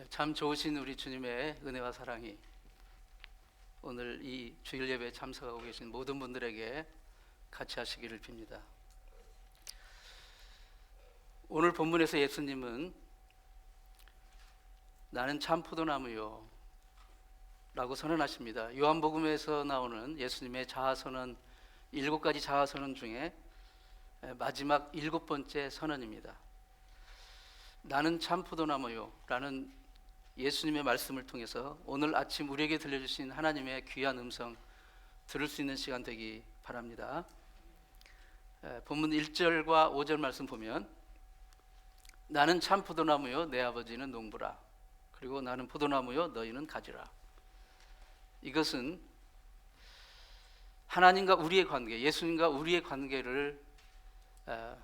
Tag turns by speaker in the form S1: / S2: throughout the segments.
S1: 참 좋으신 우리 주님의 은혜와 사랑이 오늘 이 주일 예배에 참석하고 계신 모든 분들에게 같이 하시기를 빕니다. 오늘 본문에서 예수님은 나는 참 포도나무요 라고 선언하십니다. 요한복음에서 나오는 예수님의 자아선언 7가지 자아선언 중에 마지막 7번째 선언입니다. 나는 참 포도나무요 라는 예수님의 말씀을 통해서 오늘 아침 우리에게 들려주신 하나님의 귀한 음성 들을 수 있는 시간 되기 바랍니다. 본문 1절과 5절 말씀 보면 나는 참 포도나무요 내 아버지는 농부라. 그리고 나는 포도나무요 너희는 가지라. 이것은 하나님과 우리의 관계, 예수님과 우리의 관계를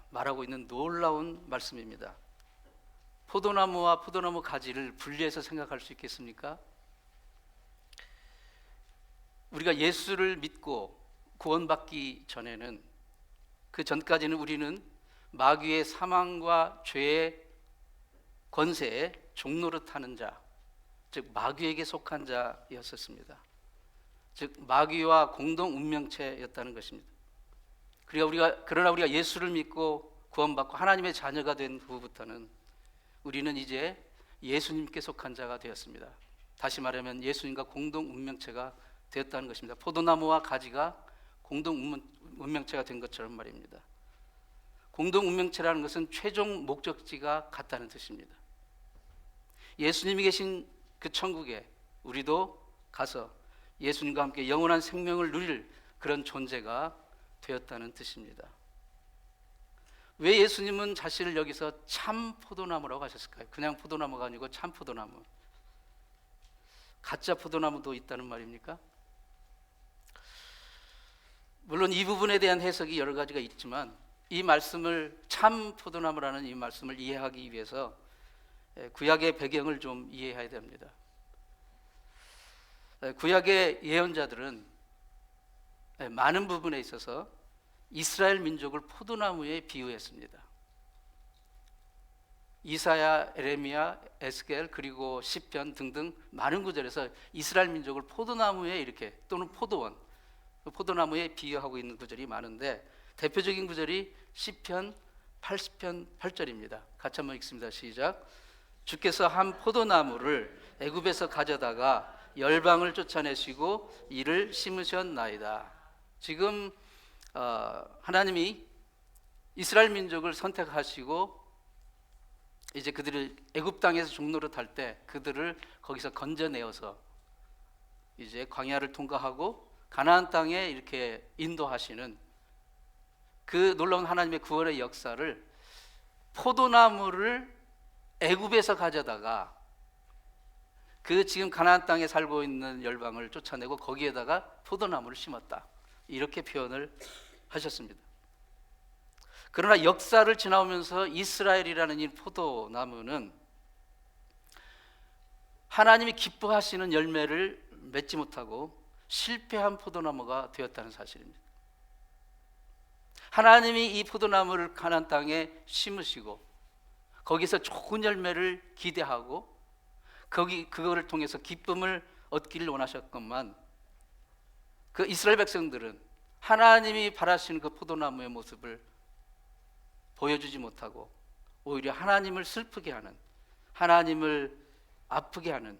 S1: 말하고 있는 놀라운 말씀입니다. 포도나무와 포도나무 가지를 분리해서 생각할 수 있겠습니까? 우리가 예수를 믿고 구원받기 전에는, 그 전까지는 우리는 마귀의 사망과 죄의 권세에 종노릇하는 자, 즉 마귀에게 속한 자였었습니다. 즉 마귀와 공동 운명체였다는 것입니다. 그러나 우리가 예수를 믿고 구원받고 하나님의 자녀가 된 후부터는 우리는 이제 예수님께 속한 자가 되었습니다. 다시 말하면 예수님과 공동 운명체가 되었다는 것입니다. 포도나무와 가지가 공동 운명체가 된 것처럼 말입니다. 공동 운명체라는 것은 최종 목적지가 같다는 뜻입니다. 예수님이 계신 그 천국에 우리도 가서 예수님과 함께 영원한 생명을 누릴 그런 존재가 되었다는 뜻입니다. 왜 예수님은 자신을 여기서 참 포도나무라고 하셨을까요? 그냥 포도나무가 아니고 참 포도나무. 가짜 포도나무도 있다는 말입니까? 물론 이 부분에 대한 해석이 여러 가지가 있지만 이 말씀을, 참 포도나무라는 이 말씀을 이해하기 위해서 구약의 배경을 좀 이해해야 됩니다. 구약의 예언자들은 많은 부분에 있어서 이스라엘 민족을 포도나무에 비유했습니다. 이사야, 에레미야, 에스겔 그리고 시편 등등 많은 구절에서 이스라엘 민족을 포도나무에 이렇게, 또는 포도원, 포도나무에 비유하고 있는 구절이 많은데 대표적인 구절이 시편 80편 8절입니다. 같이 한번 읽습니다. 시작. 주께서 한 포도나무를 애굽에서 가져다가 열방을 쫓아내시고 이를 심으셨나이다. 지금 하나님이 이스라엘 민족을 선택하시고 이제 그들을 애굽 땅에서 종노릇할 때 그들을 거기서 건져내어서 이제 광야를 통과하고 가나안 땅에 이렇게 인도하시는 그 놀라운 하나님의 구원의 역사를 포도나무를 애굽에서 가져다가 그 지금 가나안 땅에 살고 있는 열방을 쫓아내고 거기에다가 포도나무를 심었다, 이렇게 표현을 하셨습니다. 그러나 역사를 지나오면서 이스라엘이라는 이 포도나무는 하나님이 기뻐하시는 열매를 맺지 못하고 실패한 포도나무가 되었다는 사실입니다. 하나님이 이 포도나무를 가나안 땅에 심으시고 거기서 좋은 열매를 기대하고 그거를 통해서 기쁨을 얻기를 원하셨건만 그 이스라엘 백성들은 하나님이 바라시는 그 포도나무의 모습을 보여주지 못하고 오히려 하나님을 슬프게 하는, 하나님을 아프게 하는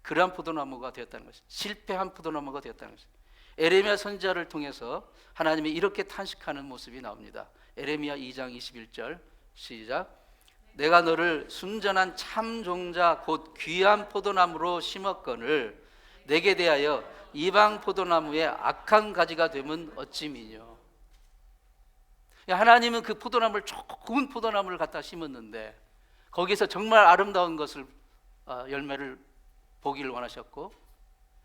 S1: 그러한 포도나무가 되었다는 것입니다. 실패한 포도나무가 되었다는 것입니다. 에레미야 선지자를 통해서 하나님이 이렇게 탄식하는 모습이 나옵니다. 에레미야 2장 21절 시작. 내가 너를 순전한 참 종자 곧 귀한 포도나무로 심었거늘 내게 대하여 이방 포도나무의 악한 가지가 되면 어찌 미뇨. 하나님은 그 포도나무를, 좋은 포도나무를 갖다 심었는데 거기서 정말 아름다운 것을, 열매를 보기를 원하셨고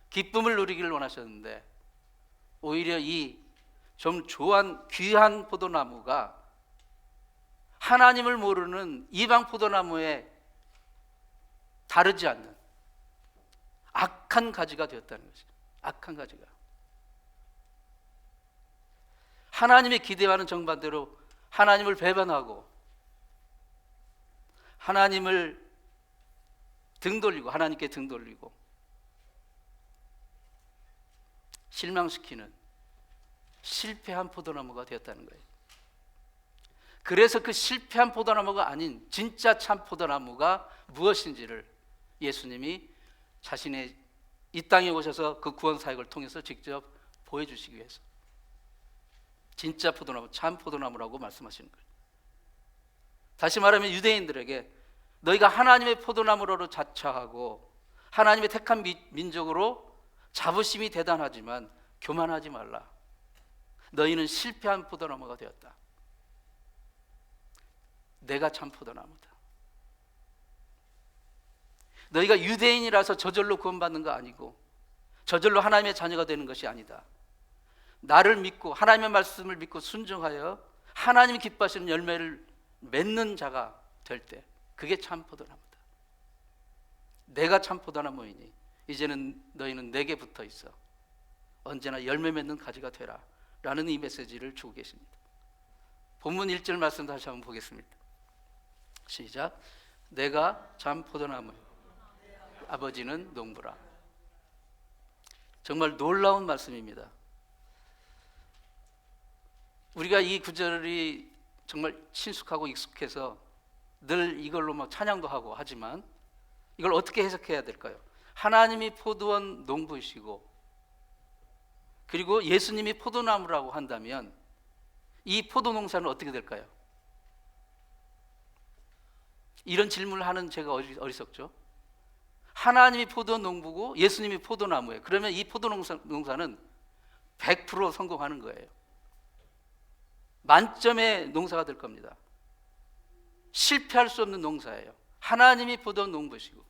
S1: 기쁨을 누리기를 원하셨는데 오히려 이 좀 귀한 포도나무가 하나님을 모르는 이방 포도나무에 다르지 않는 악한 가지가 되었다는 것이죠. 악한 가지가. 하나님의 기대와는 정반대로 하나님을 배반하고 하나님을 등 돌리고, 하나님께 등 돌리고 실망시키는 실패한 포도나무가 되었다는 거예요. 그래서 그 실패한 포도나무가 아닌 진짜 참 포도나무가 무엇인지를 예수님이 자신의 이 땅에 오셔서 그 구원 사역을 통해서 직접 보여주시기 위해서 진짜 포도나무, 참 포도나무라고 말씀하시는 거예요. 다시 말하면 유대인들에게 너희가 하나님의 포도나무로 자처하고 하나님의 택한 민족으로 자부심이 대단하지만 교만하지 말라. 너희는 실패한 포도나무가 되었다. 내가 참 포도나무다. 너희가 유대인이라서 저절로 구원받는 거 아니고 저절로 하나님의 자녀가 되는 것이 아니다. 나를 믿고 하나님의 말씀을 믿고 순종하여 하나님이 기뻐하시는 열매를 맺는 자가 될 때 그게 참 포도나무다. 내가 참 포도나무이니 이제는 너희는 내게 붙어 있어 언제나 열매 맺는 가지가 되라 라는 이 메시지를 주고 계십니다. 본문 1절 말씀 다시 한번 보겠습니다. 시작. 내가 참 포도나무요 아버지는 농부라. 정말 놀라운 말씀입니다. 우리가 이 구절이 정말 친숙하고 익숙해서 늘 이걸로 막 찬양도 하고 하지만 이걸 어떻게 해석해야 될까요? 하나님이 포도원 농부이시고 그리고 예수님이 포도나무라고 한다면 이 포도농사는 어떻게 될까요? 이런 질문을 하는 제가 어리석죠. 하나님이 포도 농부고 예수님이 포도나무예요. 그러면 이 포도농사는 100% 성공하는 거예요. 만점의 농사가 될 겁니다. 실패할 수 없는 농사예요. 하나님이 포도 농부시고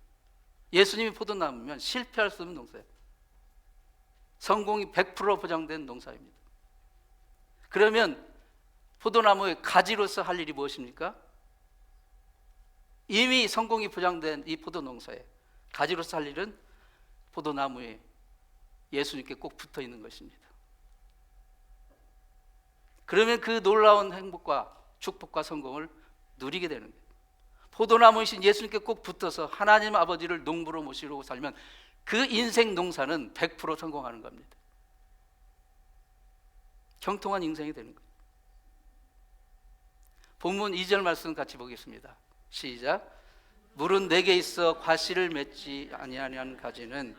S1: 예수님이 포도나무면 실패할 수 없는 농사예요. 성공이 100% 보장된 농사입니다. 그러면 포도나무의 가지로서 할 일이 무엇입니까? 이미 성공이 보장된 이 포도농사에 가지로서 할 일은 포도나무에 예수님께 꼭 붙어 있는 것입니다. 그러면 그 놀라운 행복과 축복과 성공을 누리게 되는 거예요. 포도나무이신 예수님께 꼭 붙어서 하나님 아버지를 농부로 모시고 살면 그 인생 농사는 100% 성공하는 겁니다. 형통한 인생이 되는 거예요. 본문 2절 말씀 같이 보겠습니다. 시작. 물은 내게 있어 과실을 맺지 아니하는 가지는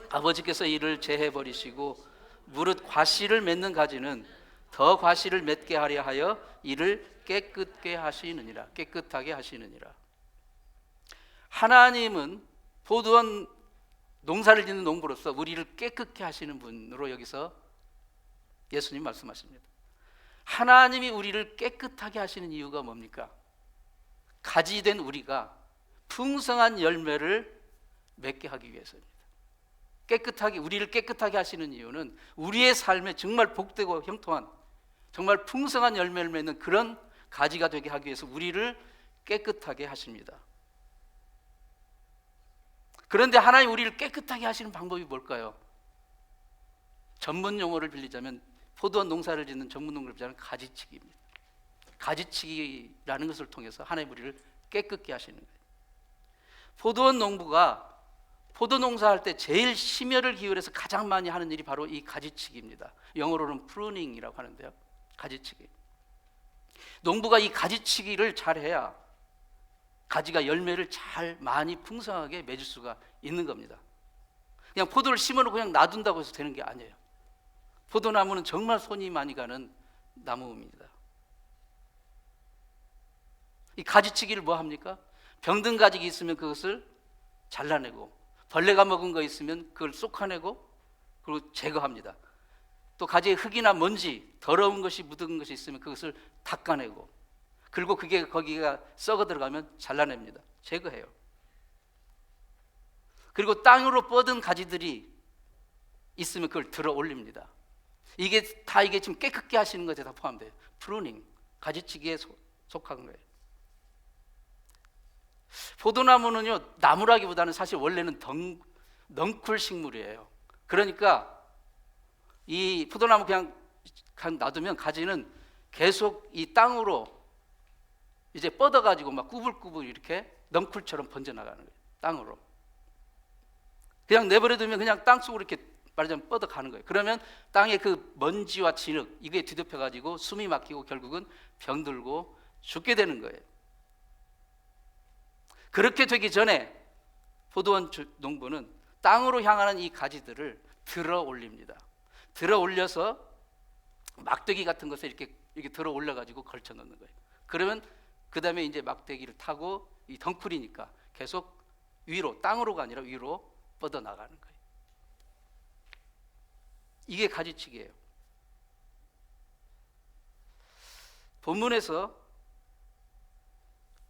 S1: 아버지께서 이를 제해 버리시고 무릇 과실을 맺는 가지는 더 과실을 맺게 하려 하여 이를 깨끗게 하시느니라. 깨끗하게 하시느니라. 하나님은 포도원 농사를 짓는 농부로서 우리를 깨끗게 하시는 분으로 여기서 예수님 말씀하십니다. 하나님이 우리를 깨끗하게 하시는 이유가 뭡니까? 가지 된 우리가 풍성한 열매를 맺게 하기 위해서입니다. 깨끗하게 우리를 깨끗하게 하시는 이유는 우리의 삶에 정말 복되고 형통한 정말 풍성한 열매를 맺는 그런 가지가 되게 하기 위해서 우리를 깨끗하게 하십니다. 그런데 하나님 우리를 깨끗하게 하시는 방법이 뭘까요? 전문 용어를 빌리자면 포도원 농사를 짓는 전문 용어를 빌리자면 가지치기입니다. 가지치기라는 것을 통해서 하나님 우리를 깨끗게 하시는 거예요. 포도원 농부가 포도 농사할 때 제일 심혈을 기울여서 가장 많이 하는 일이 바로 이 가지치기입니다. 영어로는 프루닝이라고 하는데요. 가지치기. 농부가 이 가지치기를 잘해야 가지가 열매를 잘 많이 풍성하게 맺을 수가 있는 겁니다. 그냥 포도를 심어놓고 그냥 놔둔다고 해서 되는 게 아니에요. 포도나무는 정말 손이 많이 가는 나무입니다. 이 가지치기를 뭐 합니까? 병든 가지가 있으면 그것을 잘라내고 벌레가 먹은 거 있으면 그걸 쏙아내고 그리고 제거합니다. 또 가지에 흙이나 먼지, 더러운 것이 묻은 것이 있으면 그것을 닦아내고 그리고 그게 거기가 썩어 들어가면 잘라냅니다. 제거해요. 그리고 땅으로 뻗은 가지들이 있으면 그걸 들어 올립니다. 이게 지금 깨끗게 하시는 것에 다 포함돼요. 프루닝, 가지치기에 속한 거예요. 포도나무는요, 나무라기보다는 사실 원래는 넝쿨 식물이에요. 그러니까 이 포도나무 그냥 놔두면 가지는 계속 이 땅으로 이제 뻗어가지고 막 꾸불꾸불 이렇게 넝쿨처럼 번져나가는 거예요. 땅으로. 그냥 내버려두면 그냥 땅속으로 이렇게 말하자면 뻗어가는 거예요. 그러면 땅의 그 먼지와 진흙 이게 뒤덮여가지고 숨이 막히고 결국은 병들고 죽게 되는 거예요. 그렇게 되기 전에 포도원 농부는 땅으로 향하는 이 가지들을 들어 올립니다. 들어 올려서 막대기 같은 것에 이렇게 들어 올려가지고 걸쳐 놓는 거예요. 그러면 그 다음에 이제 막대기를 타고 이 덩쿨이니까 계속 위로, 땅으로가 아니라 위로 뻗어 나가는 거예요. 이게 가지치기예요. 본문에서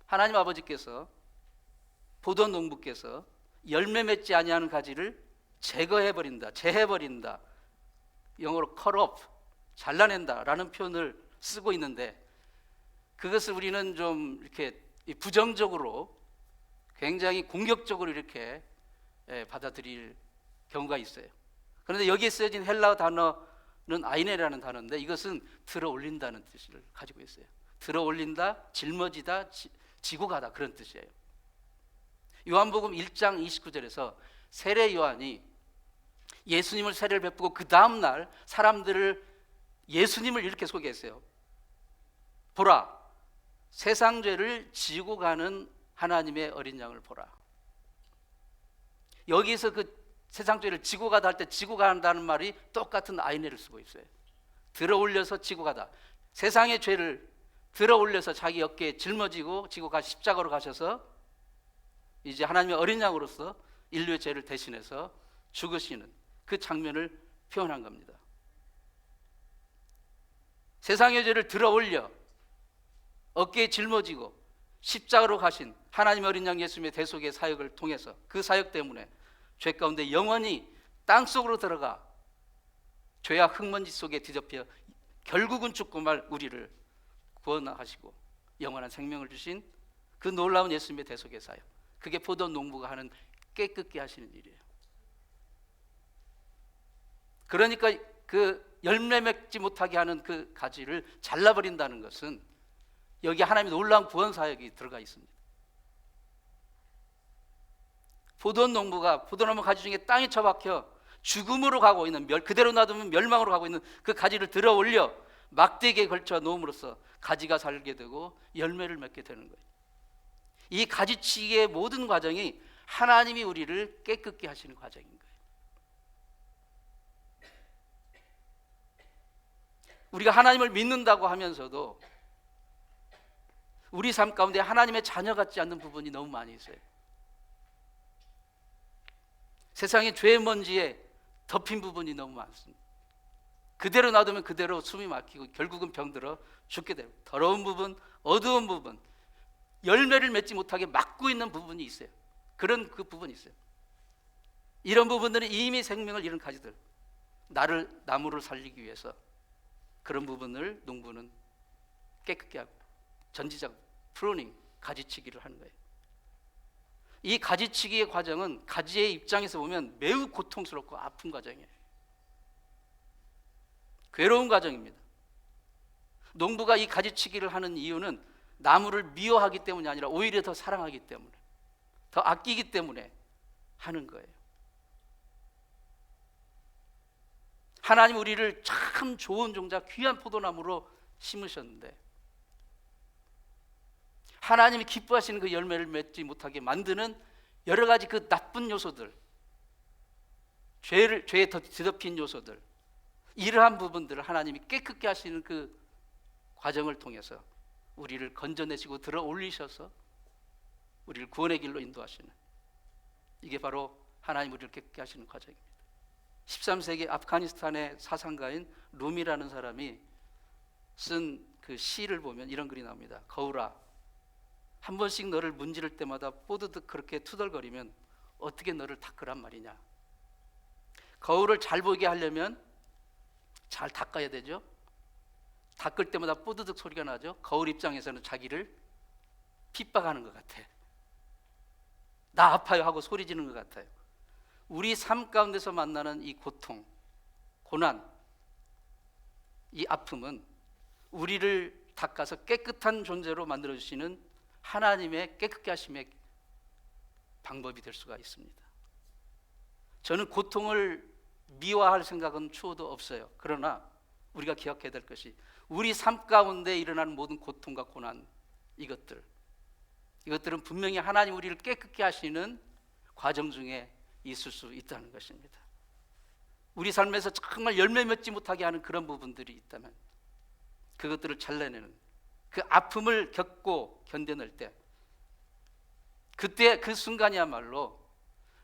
S1: 하나님 아버지께서 포도원 농부께서 열매 맺지 아니하는 가지를 제거해버린다, 제해버린다, 영어로 cut off, 잘라낸다라는 표현을 쓰고 있는데, 그것을 우리는 좀 이렇게 부정적으로 굉장히 공격적으로 이렇게 받아들일 경우가 있어요. 그런데 여기에 쓰여진 헬라어 단어는 아이네라는 단어인데 이것은 들어 올린다는 뜻을 가지고 있어요. 들어 올린다, 짊어지다, 지고 가다, 그런 뜻이에요. 요한복음 1장 29절에서 세례 요한이 예수님을 세례를 베푸고 그 다음날 사람들을 예수님을 이렇게 소개했어요. 보라, 세상 죄를 지고 가는 하나님의 어린 양을 보라. 여기서 그 세상 죄를 지고 가다 할 때 지고 간다는 말이 똑같은 아이네를 쓰고 있어요. 들어 올려서 지고 가다. 세상의 죄를 들어 올려서 자기 어깨에 짊어지고 지고 가 십자가로 가셔서 이제 하나님의 어린 양으로서 인류의 죄를 대신해서 죽으시는 그 장면을 표현한 겁니다. 세상의 죄를 들어 올려 어깨에 짊어지고 십자가로 가신 하나님의 어린 양 예수님의 대속의 사역을 통해서 그 사역 때문에 죄 가운데 영원히 땅속으로 들어가 죄와 흙먼지 속에 뒤덮여 결국은 죽고 말 우리를 구원하시고 영원한 생명을 주신 그 놀라운 예수님의 대속의 사역, 그게 포도원 농부가 하는 깨끗게 하시는 일이에요. 그러니까 그 열매 맺지 못하게 하는 그 가지를 잘라버린다는 것은 여기 하나님의 놀라운 구원 사역이 들어가 있습니다. 포도원 농부가 포도나무 가지 중에 땅에 처박혀 죽음으로 가고 있는, 그대로 놔두면 멸망으로 가고 있는 그 가지를 들어 올려 막대기에 걸쳐 놓음으로써 가지가 살게 되고 열매를 맺게 되는 거예요. 이 가지치기의 모든 과정이 하나님이 우리를 깨끗게 하시는 과정인 거예요. 우리가 하나님을 믿는다고 하면서도 우리 삶 가운데 하나님의 자녀 같지 않는 부분이 너무 많이 있어요. 세상의 죄의 먼지에 덮인 부분이 너무 많습니다. 그대로 놔두면 그대로 숨이 막히고 결국은 병들어 죽게 되고, 더러운 부분, 어두운 부분, 열매를 맺지 못하게 막고 있는 부분이 있어요. 그런 그 부분이 있어요. 이런 부분들은 이미 생명을 잃은 가지들, 나무를 살리기 위해서 그런 부분을 농부는 깨끗게 하고 전지작, 프로닝, 가지치기를 하는 거예요. 이 가지치기의 과정은 가지의 입장에서 보면 매우 고통스럽고 아픈 과정이에요. 괴로운 과정입니다. 농부가 이 가지치기를 하는 이유는 나무를 미워하기 때문이 아니라 오히려 더 사랑하기 때문에, 더 아끼기 때문에 하는 거예요. 하나님 우리를 참 좋은 종자, 귀한 포도나무로 심으셨는데 하나님이 기뻐하시는 그 열매를 맺지 못하게 만드는 여러 가지 그 나쁜 요소들, 죄에 뒤덮인 요소들, 이러한 부분들을 하나님이 깨끗게 하시는 그 과정을 통해서 우리를 건져내시고 들어 올리셔서 우리를 구원의 길로 인도하시는, 이게 바로 하나님 우리를 깨끗게 하시는 과정입니다. 13세기 아프가니스탄의 사상가인 룸이라는 사람이 쓴 그 시를 보면 이런 글이 나옵니다. 거울아, 한 번씩 너를 문지를 때마다 뽀드득 그렇게 투덜거리면 어떻게 너를 닦으란 말이냐. 거울을 잘 보이게 하려면 잘 닦아야 되죠. 닦을 때마다 뽀드득 소리가 나죠. 거울 입장에서는 자기를 핍박하는 것 같아. 나 아파요 하고 소리 지르는 것 같아요. 우리 삶 가운데서 만나는 이 고통, 고난, 이 아픔은 우리를 닦아서 깨끗한 존재로 만들어주시는 하나님의 깨끗게 하심의 방법이 될 수가 있습니다. 저는 고통을 미화할 생각은 추호도 없어요. 그러나 우리가 기억해야 될 것이 우리 삶 가운데 일어나는 모든 고통과 고난, 이것들은 분명히 하나님 우리를 깨끗게 하시는 과정 중에 있을 수 있다는 것입니다. 우리 삶에서 정말 열매 맺지 못하게 하는 그런 부분들이 있다면 그것들을 잘라내는, 그 아픔을 겪고 견뎌낼 때, 그때 그 순간이야말로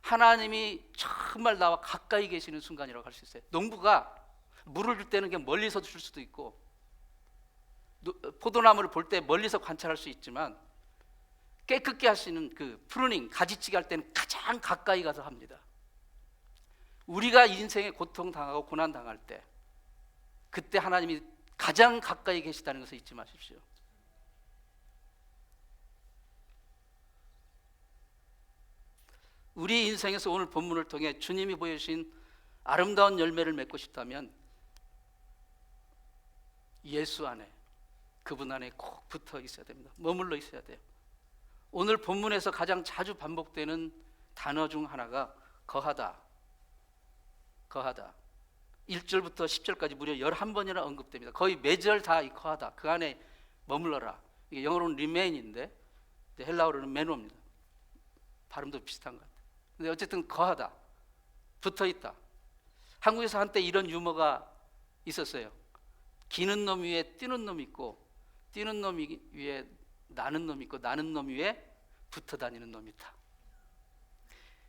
S1: 하나님이 정말 나와 가까이 계시는 순간이라고 할 수 있어요. 농부가 물을 줄 때는 그냥 멀리서 줄 수도 있고, 포도나무를 볼 때 멀리서 관찰할 수 있지만, 깨끗게 하시는 그 프루닝, 가지치기 할 때는 가장 가까이 가서 합니다. 우리가 인생에 고통당하고 고난당할 때, 그때 하나님이 가장 가까이 계시다는 것을 잊지 마십시오. 우리 인생에서 오늘 본문을 통해 주님이 보여주신 아름다운 열매를 맺고 싶다면 예수 안에, 그분 안에 꼭 붙어 있어야 됩니다. 머물러 있어야 돼요. 오늘 본문에서 가장 자주 반복되는 단어 중 하나가 거하다. 거하다. 1절부터 10절까지 무려 11번이나 언급됩니다. 거의 매절 다 이 거하다, 그 안에 머물러라. 이게 영어로는 remain인데 헬라어로는 메노입니다. 발음도 비슷한 것 같아요. 근데 어쨌든 거하다, 붙어있다. 한국에서 한때 이런 유머가 있었어요. 기는 놈 위에 뛰는 놈이 있고, 뛰는 놈 위에 나는 놈이 있고, 나는 놈 위에 붙어 다니는 놈이 있다.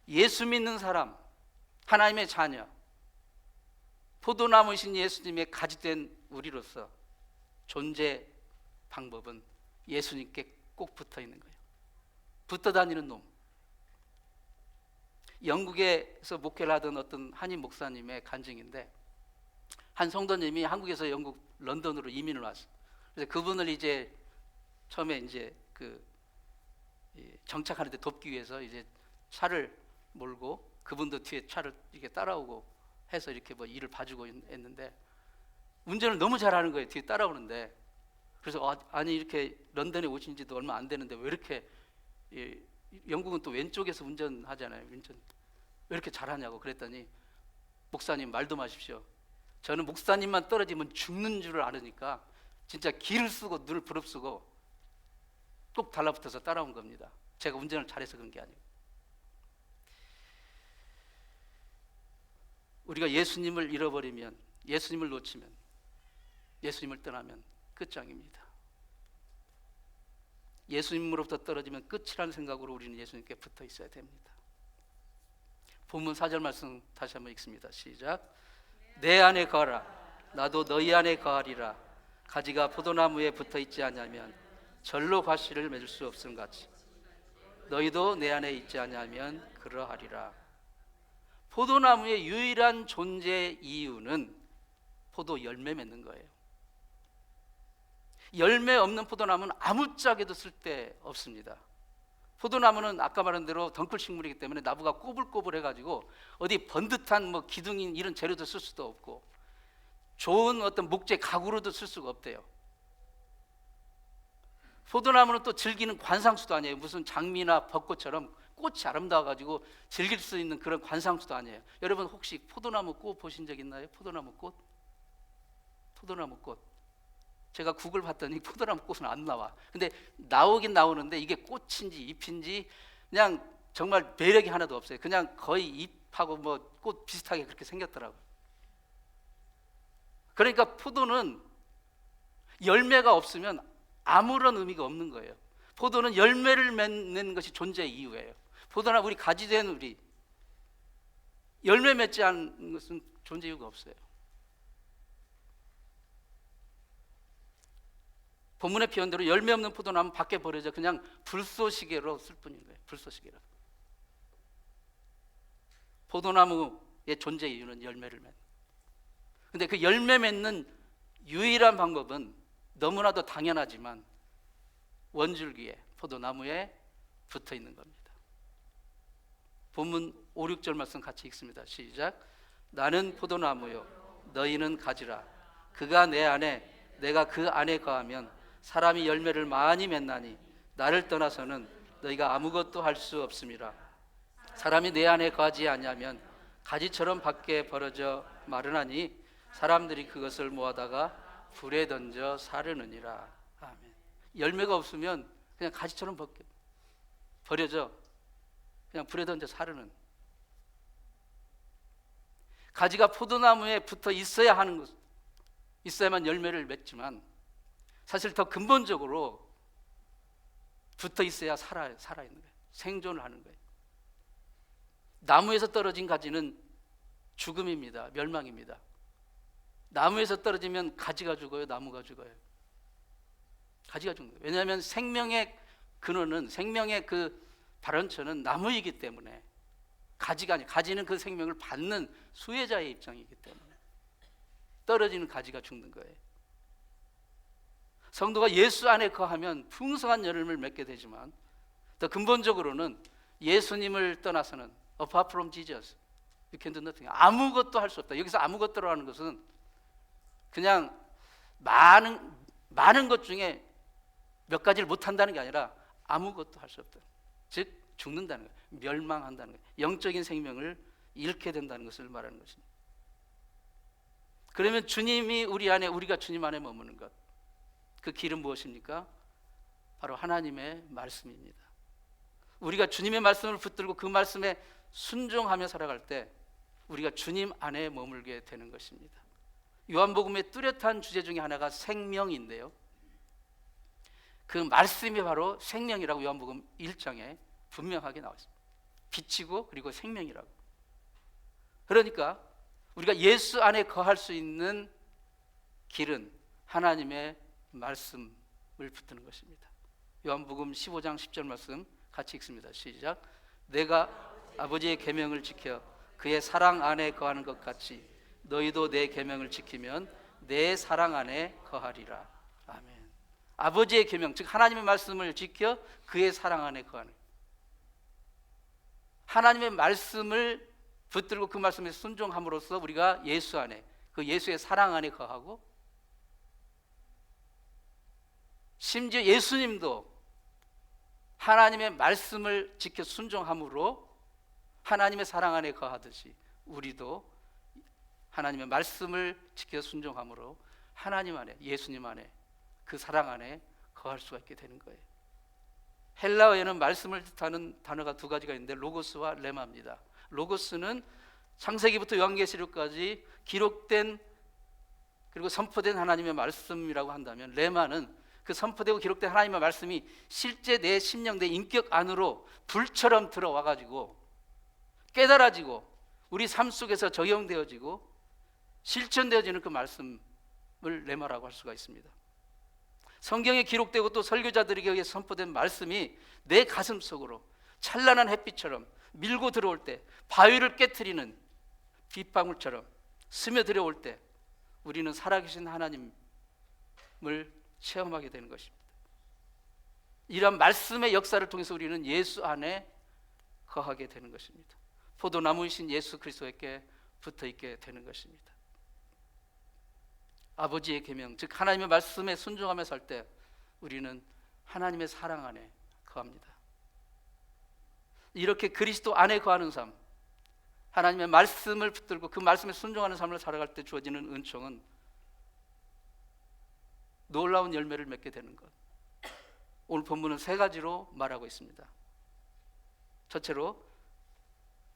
S1: 예수 믿는 사람, 하나님의 자녀, 포도나무이신 예수님의 가지된 우리로서 존재 방법은 예수님께 꼭 붙어 있는 거예요. 붙어 다니는 놈. 영국에서 목회를 하던 어떤 한인 목사님의 간증인데, 한 성도님이 한국에서 영국 런던으로 이민을 왔어요. 그래서 그분을 이제 처음에 이제 정착하는데 돕기 위해서 이제 차를 몰고 그분도 뒤에 차를 이렇게 따라오고 해서 이렇게 뭐 일을 봐주고 했는데, 운전을 너무 잘하는 거예요. 뒤에 따라오는데. 그래서 아니 이렇게 런던에 오신 지도 얼마 안 되는데 왜 이렇게, 영국은 또 왼쪽에서 운전하잖아요. 운전 왜 이렇게 잘하냐고 그랬더니, 목사님 말도 마십시오. 저는 목사님만 떨어지면 죽는 줄을 알으니까 진짜 기를 쓰고 눈을 부릅쓰고 꼭 달라붙어서 따라온 겁니다. 제가 운전을 잘해서 그런 게 아니고. 우리가 예수님을 잃어버리면, 예수님을 놓치면, 예수님을 떠나면 끝장입니다. 예수님으로부터 떨어지면 끝이라는 생각으로 우리는 예수님께 붙어 있어야 됩니다. 본문 4절 말씀 다시 한번 읽습니다. 시작. 내 안에 거하라, 나도 너희 안에 거하리라. 가지가 포도나무에 붙어 있지 않으면 절로 과실을 맺을 수 없음 같이 너희도 내 안에 있지 않으면 그러하리라. 포도나무의 유일한 존재 이유는 포도 열매 맺는 거예요. 열매 없는 포도나무는 아무짝에도 쓸데 없습니다. 포도나무는 아까 말한 대로 덩쿨식물이기 때문에 나무가 꼬불꼬불해가지고 어디 번듯한 뭐 기둥인 이런 재료도 쓸 수도 없고, 좋은 어떤 목재 가구로도 쓸 수가 없대요. 포도나무는 또 즐기는 관상수도 아니에요. 무슨 장미나 벚꽃처럼 꽃이 아름다워가지고 즐길 수 있는 그런 관상수도 아니에요. 여러분 혹시 포도나무 꽃 보신 적 있나요? 포도나무 꽃? 포도나무 꽃. 제가 구글 봤더니 포도나무 꽃은 안 나와. 근데 나오긴 나오는데 이게 꽃인지 잎인지 그냥 정말 매력이 하나도 없어요. 그냥 거의 잎하고 뭐 꽃 비슷하게 그렇게 생겼더라고요. 그러니까 포도는 열매가 없으면 아무런 의미가 없는 거예요. 포도는 열매를 맺는 것이 존재의 이유예요. 포도나 우리 가지된 우리, 열매 맺지 않는 것은 존재 이유가 없어요. 본문의 표현대로 열매 없는 포도나무 밖에 버려져 그냥 불쏘시개로 쓸 뿐인 거예요. 불쏘시개로. 포도나무의 존재 이유는 열매를 맺는. 근데 그 열매 맺는 유일한 방법은 너무나도 당연하지만 원줄기에, 포도나무에 붙어 있는 겁니다. 본문 5, 6절 말씀 같이 읽습니다. 시작. 나는 포도나무요 너희는 가지라. 그가 내 안에 내가 그 안에 거하면 사람이 열매를 많이 맺나니 나를 떠나서는 너희가 아무것도 할 수 없음이라. 사람이 내 안에 거하지 아니하면 가지처럼 밖에 벌어져 마르나니 사람들이 그것을 모아다가 불에 던져 사르느니라. 아멘. 열매가 없으면 그냥 가지처럼 버려져 그냥 불에 던져 사르는. 가지가 포도나무에 붙어 있어야 하는 것, 있어야만 열매를 맺지만 사실 더 근본적으로 붙어 있어야 살아있는 거예요. 생존을 하는 거예요. 나무에서 떨어진 가지는 죽음입니다. 멸망입니다. 나무에서 떨어지면 가지가 죽어요? 나무가 죽어요? 가지가 죽는 거예요. 왜냐하면 생명의 근원은, 생명의 그 발원처는 나무이기 때문에, 가지가 아니에요. 가지는 그 생명을 받는 수혜자의 입장이기 때문에 떨어지는 가지가 죽는 거예요. 성도가 예수 안에 거하면 풍성한 열매를 맺게 되지만 더 근본적으로는 예수님을 떠나서는 apart from Jesus, you can do nothing. 아무것도 할 수 없다. 여기서 아무것도라는 것은 그냥 많은 것 중에 몇 가지를 못한다는 게 아니라 아무것도 할 수 없다. 즉 죽는다는 거예요. 멸망한다는 거예요. 영적인 생명을 잃게 된다는 것을 말하는 것입니다. 그러면 주님이 우리 안에, 우리가 주님 안에 머무는 것, 그 길은 무엇입니까? 바로 하나님의 말씀입니다. 우리가 주님의 말씀을 붙들고 그 말씀에 순종하며 살아갈 때 우리가 주님 안에 머물게 되는 것입니다. 요한복음의 뚜렷한 주제 중에 하나가 생명인데요, 그 말씀이 바로 생명이라고 요한복음 1장에 분명하게 나와 있습니다. 빛이고 그리고 생명이라고. 그러니까 우리가 예수 안에 거할 수 있는 길은 하나님의 말씀을 붙드는 것입니다. 요한복음 15장 10절 말씀 같이 읽습니다. 시작. 내가 아버지의 계명을 지켜 그의 사랑 안에 거하는 것 같이 너희도 내 계명을 지키면 내 사랑 안에 거하리라. 아멘. 아버지의 계명, 즉 하나님의 말씀을 지켜 그의 사랑 안에 거하는, 하나님의 말씀을 붙들고 그 말씀에 순종함으로써 우리가 예수 안에, 그 예수의 사랑 안에 거하고, 심지어 예수님도 하나님의 말씀을 지켜 순종함으로 하나님의 사랑 안에 거하듯이 우리도 하나님의 말씀을 지켜 순종함으로 하나님 안에, 예수님 안에, 그 사랑 안에 거할 수가 있게 되는 거예요. 헬라어에는 말씀을 뜻하는 단어가 두 가지가 있는데 로고스와 레마입니다. 로고스는 창세기부터 요한계시록까지 기록된 그리고 선포된 하나님의 말씀이라고 한다면, 레마는 그 선포되고 기록된 하나님의 말씀이 실제 내 심령, 내 인격 안으로 불처럼 들어와 가지고 깨달아지고 우리 삶 속에서 적용되어지고 실천되어지는 그 말씀을 레마라고 할 수가 있습니다. 성경에 기록되고 또 설교자들에게 의해 선포된 말씀이 내 가슴 속으로 찬란한 햇빛처럼 밀고 들어올 때, 바위를 깨트리는 빗방울처럼 스며들어올 때 우리는 살아계신 하나님을 체험하게 되는 것입니다. 이런 말씀의 역사를 통해서 우리는 예수 안에 거하게 되는 것입니다. 포도나무이신 예수 그리스도에게 붙어있게 되는 것입니다. 아버지의 계명, 즉 하나님의 말씀에 순종하며 살 때 우리는 하나님의 사랑 안에 거합니다. 이렇게 그리스도 안에 거하는 삶, 하나님의 말씀을 붙들고 그 말씀에 순종하는 삶을 살아갈 때 주어지는 은총은 놀라운 열매를 맺게 되는 것. 오늘 본문은 세 가지로 말하고 있습니다. 첫째로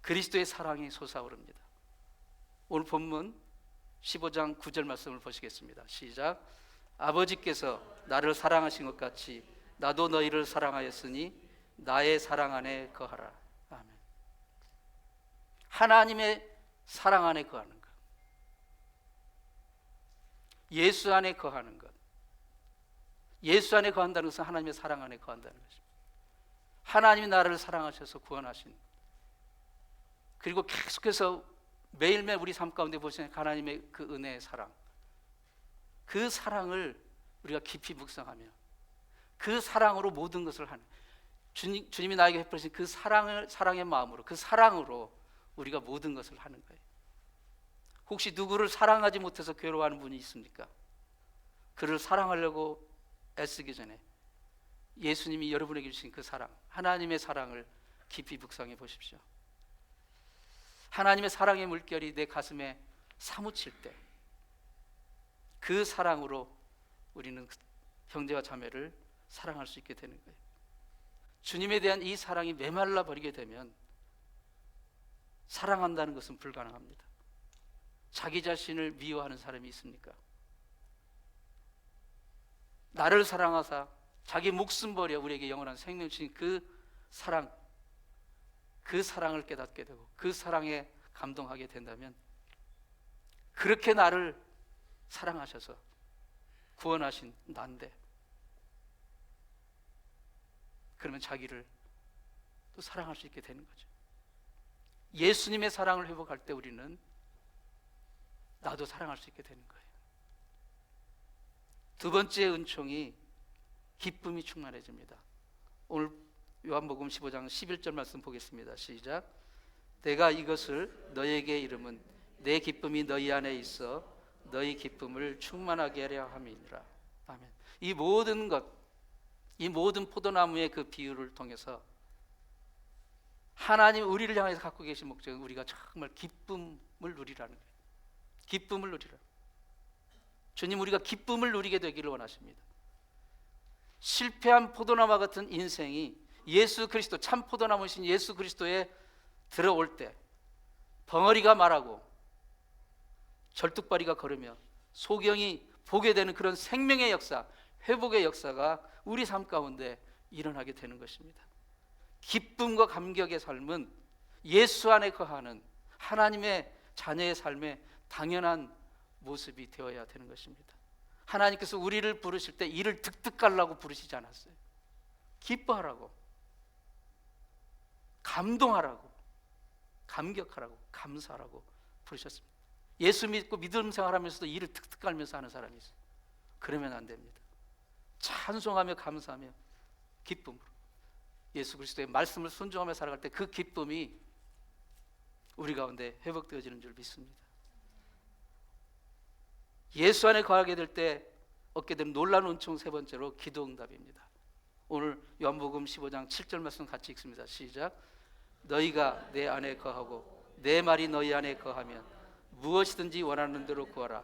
S1: 그리스도의 사랑이 솟아오릅니다. 오늘 본문 15장 9절 말씀을 보시겠습니다. 시작. 아버지께서 나를 사랑하신 것 같이 나도 너희를 사랑하였으니 나의 사랑 안에 거하라. 아멘. 하나님의 사랑 안에 거하는 것, 예수 안에 거하는 것. 예수 안에 거한다는 것은 하나님의 사랑 안에 거한다는 것입니다. 하나님이 나를 사랑하셔서 구원하신, 그리고 계속해서 매일매일 우리 삶 가운데 보시는 하나님의 그 은혜의 사랑, 그 사랑을 우리가 깊이 묵상하며 그 사랑으로 모든 것을 하는, 주님이 나에게 베푸신 그 사랑의 마음으로, 그 사랑으로 우리가 모든 것을 하는 거예요. 혹시 누구를 사랑하지 못해서 괴로워하는 분이 있습니까? 그를 사랑하려고 애쓰기 전에 예수님이 여러분에게 주신 그 사랑, 하나님의 사랑을 깊이 묵상해 보십시오. 하나님의 사랑의 물결이 내 가슴에 사무칠 때 그 사랑으로 우리는 형제와 자매를 사랑할 수 있게 되는 거예요. 주님에 대한 이 사랑이 메말라 버리게 되면 사랑한다는 것은 불가능합니다. 자기 자신을 미워하는 사람이 있습니까? 나를 사랑하사 자기 목숨 버려 우리에게 영원한 생명 주신 그 사랑을 깨닫게 되고 그 사랑에 감동하게 된다면, 그렇게 나를 사랑하셔서 구원하신 난데, 그러면 자기를 또 사랑할 수 있게 되는 거죠. 예수님의 사랑을 회복할 때 우리는 나도 사랑할 수 있게 되는 거예요. 두 번째 은총이 기쁨이 충만해집니다. 오늘 요한복음 15장 11절 말씀 보겠습니다. 시작. 내가 이것을 너희에게 이름은 내 기쁨이 너희 안에 있어 너희 기쁨을 충만하게 하려 함이니라. 아멘. 이 모든 포도나무의 그 비유를 통해서 하나님 우리를 향해서 갖고 계신 목적은 우리가 정말 기쁨을 누리라는 거예요. 기쁨을 누리라. 주님, 우리가 기쁨을 누리게 되기를 원하십니다. 실패한 포도나무와 같은 인생이 예수 그리스도, 참 포도나무이신 예수 그리스도에 들어올 때 벙어리가 말하고 절뚝발이가 걸으며 소경이 보게 되는 그런 생명의 역사, 회복의 역사가 우리 삶 가운데 일어나게 되는 것입니다. 기쁨과 감격의 삶은 예수 안에 거하는 하나님의 자녀의 삶의 당연한 모습이 되어야 되는 것입니다. 하나님께서 우리를 부르실 때 이를 득득 깔라고 부르시지 않았어요. 기뻐하라고, 감동하라고, 감격하라고, 감사하라고 부르셨습니다. 예수 믿고 믿음 생활하면서도 이를 득득 깔면서 하는 사람이 있어요. 그러면 안 됩니다. 찬송하며 감사하며 기쁨으로 예수 그리스도의 말씀을 순종하며 살아갈 때 그 기쁨이 우리 가운데 회복되어지는 줄 믿습니다. 예수 안에 거하게 될 때 얻게 되는 놀라운 은총, 세 번째로 기도 응답입니다. 오늘 요한복음 15장 7절 말씀 같이 읽습니다. 시작. 너희가 내 안에 거하고 내 말이 너희 안에 거하면 무엇이든지 원하는 대로 구하라.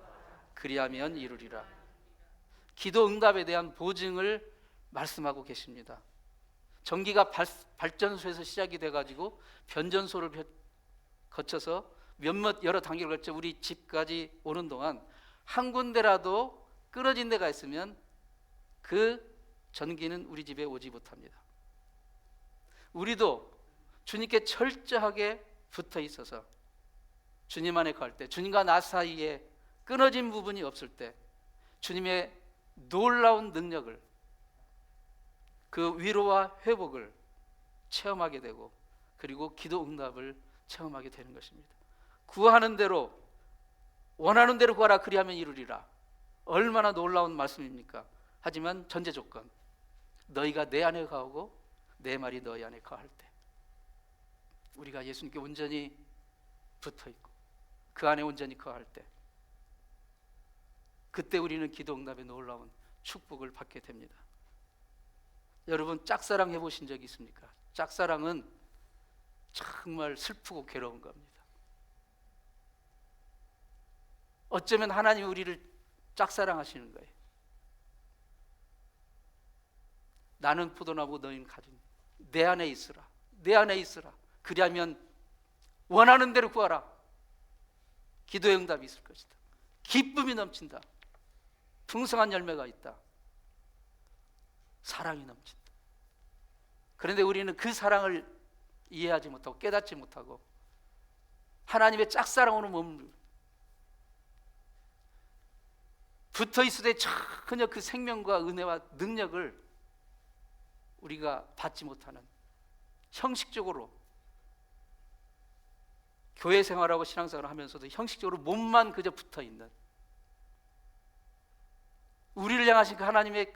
S1: 그리하면 이루리라. 기도 응답에 대한 보증을 말씀하고 계십니다. 전기가 발전소에서 시작이 돼가지고 변전소를 거쳐서 여러 단계를 거쳐 우리 집까지 오는 동안 한 군데라도 끊어진 데가 있으면 그 전기는 우리 집에 오지 못합니다. 우리도 주님께 철저하게 붙어 있어서 주님 안에 갈 때, 주님과 나 사이에 끊어진 부분이 없을 때 주님의 놀라운 능력을, 그 위로와 회복을 체험하게 되고, 그리고 기도 응답을 체험하게 되는 것입니다. 구하는 대로, 원하는 대로 구하라. 그리하면 이루리라. 얼마나 놀라운 말씀입니까? 하지만 전제 조건, 너희가 내 안에 거하고 내 말이 너희 안에 거할 때, 우리가 예수님께 온전히 붙어 있고 그 안에 온전히 거할 때, 그때 우리는 기도 응답의 놀라운 축복을 받게 됩니다. 여러분, 짝사랑 해보신 적이 있습니까? 짝사랑은 정말 슬프고 괴로운 겁니다. 어쩌면 하나님이 우리를 짝사랑하시는 거예요. 나는 포도나무, 너희는 가지. 내 안에 있으라. 내 안에 있으라. 그리하면 원하는 대로 구하라. 기도의 응답이 있을 것이다. 기쁨이 넘친다. 풍성한 열매가 있다. 사랑이 넘친다. 그런데 우리는 그 사랑을 이해하지 못하고 깨닫지 못하고 하나님의 짝사랑으로 머물고 붙어 있을 때 전혀 그 생명과 은혜와 능력을 우리가 받지 못하는, 형식적으로 교회 생활하고 신앙생활을 하면서도 형식적으로 몸만 그저 붙어 있는, 우리를 향하신 그 하나님의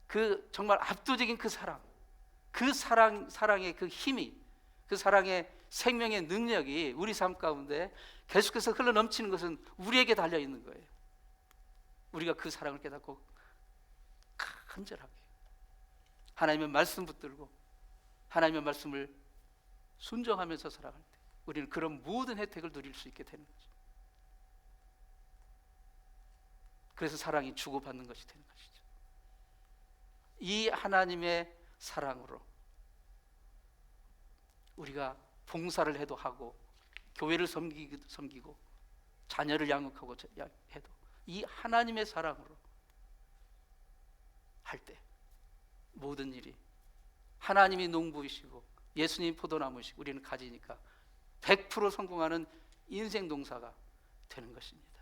S1: 그 정말 압도적인 그 사랑의 그 힘이, 그 사랑의 생명의 능력이 우리 삶 가운데 계속해서 흘러 넘치는 것은 우리에게 달려 있는 거예요. 우리가 그 사랑을 깨닫고 간절하게 하나님의 말씀 붙들고 하나님의 말씀을 순종하면서 살아갈 때 우리는 그런 모든 혜택을 누릴 수 있게 되는 거죠. 그래서 사랑이 주고받는 것이 되는 것이죠. 이 하나님의 사랑으로 우리가 봉사를 해도 하고 교회를 섬기고 자녀를 양육하고 해도 이 하나님의 사랑으로 할 때 모든 일이 하나님이 농부이시고 예수님이 포도나무이시고 우리는 가지니까 100% 성공하는 인생 동사가 되는 것입니다.